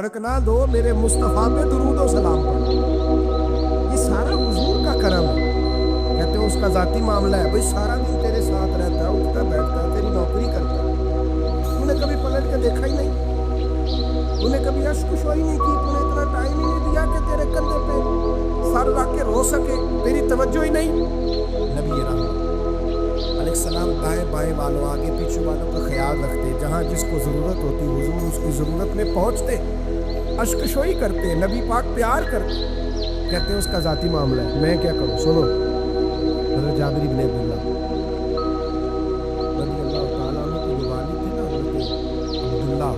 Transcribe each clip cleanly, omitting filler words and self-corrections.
بھڑکنا دو میرے مصطفیٰ پہ درود و سلام پڑھو. یہ سارا حضور کا کرم ہے. کہتے ہیں اس کا ذاتی معاملہ ہے. بھائی سارا دن تیرے ساتھ رہتا ہے, اٹھتا بیٹھتا ہے, تیری نوکری کرتا ہے. تو نے کبھی پلٹ کے دیکھا ہی نہیں, تو نے کبھی اشک شوئی نہیں کی, تو نے اتنا ٹائم ہی نہیں دیا کہ تیرے کندھے پہ سر رکھ کے رو سکے. تیری توجہ ہی نہیں. نبی رحمت علیہ السلام دائیں بائیں والوں آگے پیچھے والوں کا خیال رکھتے. جہاں جس کو ضرورت ہوتی حضور اس کی ضرورت میں پہنچتے, اشک شوئی کرتے, نبی پاک پیار کرتے. کہتے ہیں اس کا ذاتی معاملہ ہے. میں کیا کروں؟ سنو, حضرت جابر بن عبداللہ رضی اللہ تعالیٰ عنہ کی جو والد تھے نا,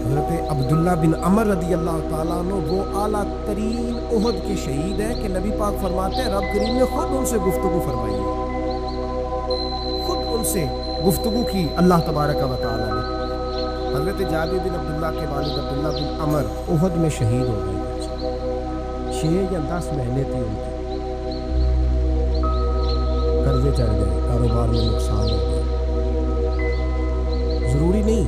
حضرت عبداللہ بن عمر رضی اللہ تعالیٰ عنہ, وہ اعلیٰ ترین احد کے شہید ہیں کہ نبی پاک فرماتے ہیں رب کریم نے خود ان سے گفتگو فرمائی ہے, خود ان سے گفتگو کی اللہ تبارک و تعالیٰ نے. حضرت جابر بن عبداللہ کے والد عبداللہ بن عمر احد میں شہید ہو گئے. 6 یا 10 مہینے تھے ان کے, قرضے چڑھ گئے, کاروبار میں نقصان ہو گیا. ضروری نہیں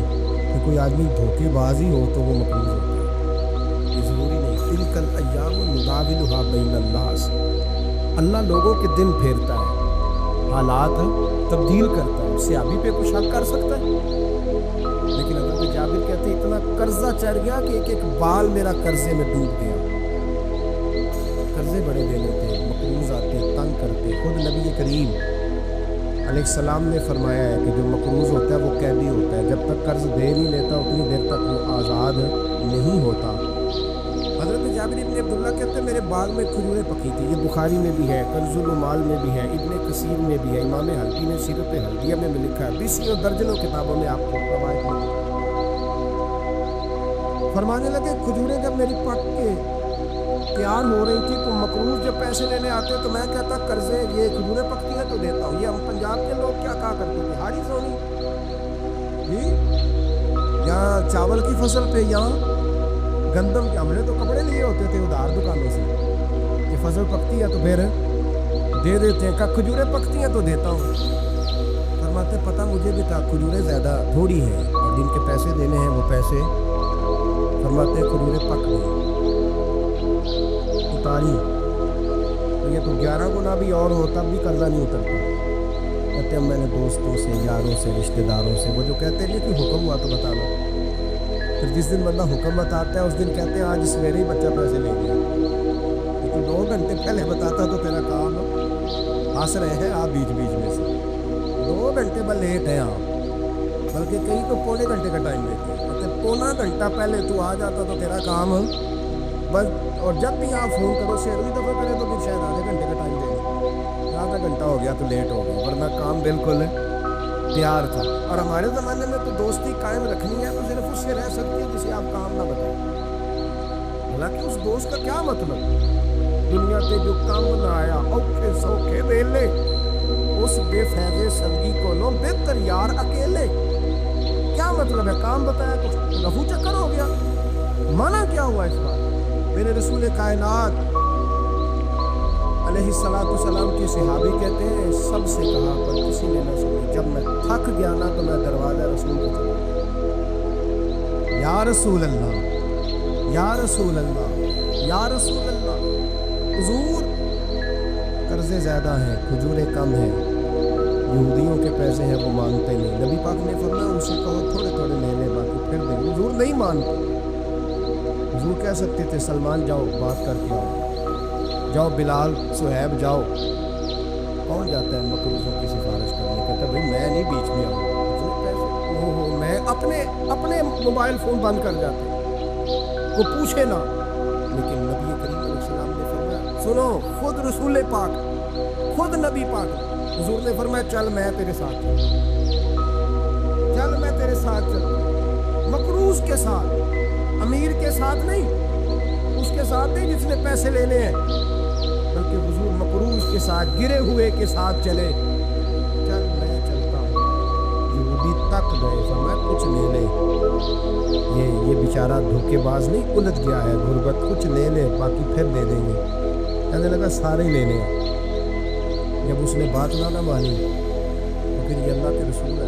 کہ کوئی آدمی دھوکے بازی ہو تو وہ مقبول ہوتا ہے, یہ ضروری نہیں. تلک الایام نداولها بین الناس, اللہ لوگوں کے دن پھیرتا ہے, حالات تبدیل کرتا ہے. اس سے ابھی پہ کچھ حق کر سکتا ہے, لیکن حضرت جابر کہتے ہیں اتنا قرضہ چڑھ گیا کہ ایک ایک بال میرا قرضے میں ڈوب گیا. قرضے بڑے دینے تھے, مقروض آتے, تنگ کرتے. خود نبی کریم علیہ السلام نے فرمایا ہے کہ جو مقروض ہوتا ہے وہ قیدی ہوتا ہے, جب تک قرض دے نہیں لیتا اتنی دیر تک وہ آزاد نہیں ہوتا. حضرت جابر بن عبداللہ کہتے ہیں میرے بال میں کھجوریں پکی تھی. یہ بخاری میں بھی ہے, کنز المال میں بھی ہے, ابن کثیر میں بھی ہے, امام حلبی نے سیرت حلبیہ میں بھی لکھا ہے, 20 اور درجنوں کتابوں میں آپ کو روایت ملتی. فرمانے لگے کھجوریں جب میری پک کے تیار ہو رہی تھی تو مقروض جب پیسے لینے آتے تو میں کہتا قرضے یہ کھجوریں پکتی ہیں تو دیتا ہوں. یہ ہم پنجاب کے لوگ کیا کہا کرتے تھے, ہاڑی سونی جی, یہاں چاول کی فصل پہ, یہاں گندم کے, ہم نے تو کپڑے لیے ہوتے تھے ادھار دکانوں سے کہ فصل پکتی ہے تو پھر دے دیتے ہیں, کہ کھجوریں پکتی ہیں تو دیتا ہوں. فرماتے پتہ مجھے بھی تھا کھجوریں زیادہ تھوڑی ہیں اور جن کے پیسے دینے ہیں وہ پیسے, فرماتے ہیں کھجوریں پک گئی اتاری. یہ تو 11 گنا بھی اور ہو تب بھی قرضہ نہیں اترتا. کہتے ہیں میں نے دوستوں سے, یاروں سے, رشتہ داروں سے, وہ جو کہتے ہیں کہ حکم ہوا تو بتا دو. پھر جس دن بندہ حکم بتاتا ہے اس دن کہتے ہیں آج سویرے ہی بچہ پیسے لے گیا, لیکن 2 گھنٹے پہلے بتاتا تو تیرا کام ہنس رہے ہیں آپ بیچ بیچ میں سے. 2 گھنٹے بس لیٹ ہیں آپ, بلکہ کہیں تو پونے گھنٹے کا ٹائم لیتے ہیں. کہتے پونا گھنٹہ پہلے تو آ جاتا تو تیرا کام بس. اور جب بھی آپ فون کرو 6ویں دفعہ کریں تو پھر شاید آدھے گھنٹے کا ٹائم دے دیں. آدھا گھنٹہ ہو گیا تو لیٹ ہو گیا, ورنہ کام بالکل تیار تھا. اور ہمارے زمانے میں تو دوستی قائم رکھنی ہے تو صرف اس سے رہ سکتی ہے جسے آپ کام نہ بتائیں. حالانکہ اس دوست کا کیا مطلب, دنیا کے جو کام نہ آیا اوکھے سوکھے ویلے, اس بے فیضے سنگی کو لو بہتر یار اکیلے. کیا مطلب ہے, کام بتایا تو رفو چکر ہو گیا. مانا کیا ہوا اس بات؟ میرے رسول کائنات علیہ الصلوۃ والسلام کے صحابی کہتے ہیں سب سے کہا پر کسی نے نہ سنی. جب میں تھک گیا نا تو میں دروازہ رسول کو چلا گیا, یا رسول اللہ, یا رسول اللہ, یا رسول اللہ, حضور قرضے زیادہ ہیں, کھجوریں کم ہیں, یہودیوں کے پیسے ہیں وہ مانتے نہیں. نبی پاک نے فرمایا ان سے کہو تھوڑے تھوڑے لے لے باقی پھر دیں. حضور نہیں مانتے. حضور کہہ سکتے تھے سلمان جاؤ بات کر کے آؤ, جاؤ بلال, صہیب جاؤ. کون جاتا ہے مقروضوں کی سفارش کرنے, کہتا بھائی میں نہیں بیچ میں آؤں, میں اپنے موبائل فون بند کر جاتے, وہ پوچھے نہ. لیکن نبی کریم علیہ السلام نے فرمایا سنو, خود رسول پاک, خود نبی پاک حضور نے فرمایا چل میں تیرے ساتھ چل, میں تیرے ساتھ چل. مقروض کے ساتھ, امیر کے ساتھ نہیں, اس کے ساتھ نہیں جس نے پیسے لینے ہیں, بلکہ حضور مقروض کے ساتھ, گرے ہوئے کے ساتھ چلے. چل میں چلتا ہوں. یہودی تک گئے, فرمایا کچھ لے لے, یہ بیچارہ دھوکے باز نہیں الجھ گیا ہے, غربت, کچھ لے لے باقی پھر دے دیں گے. کہنے لگا سارے ہی لینے ہیں. جب اس نے بات نہ مانی تو پھر یہ اللہ کے رسول ہے,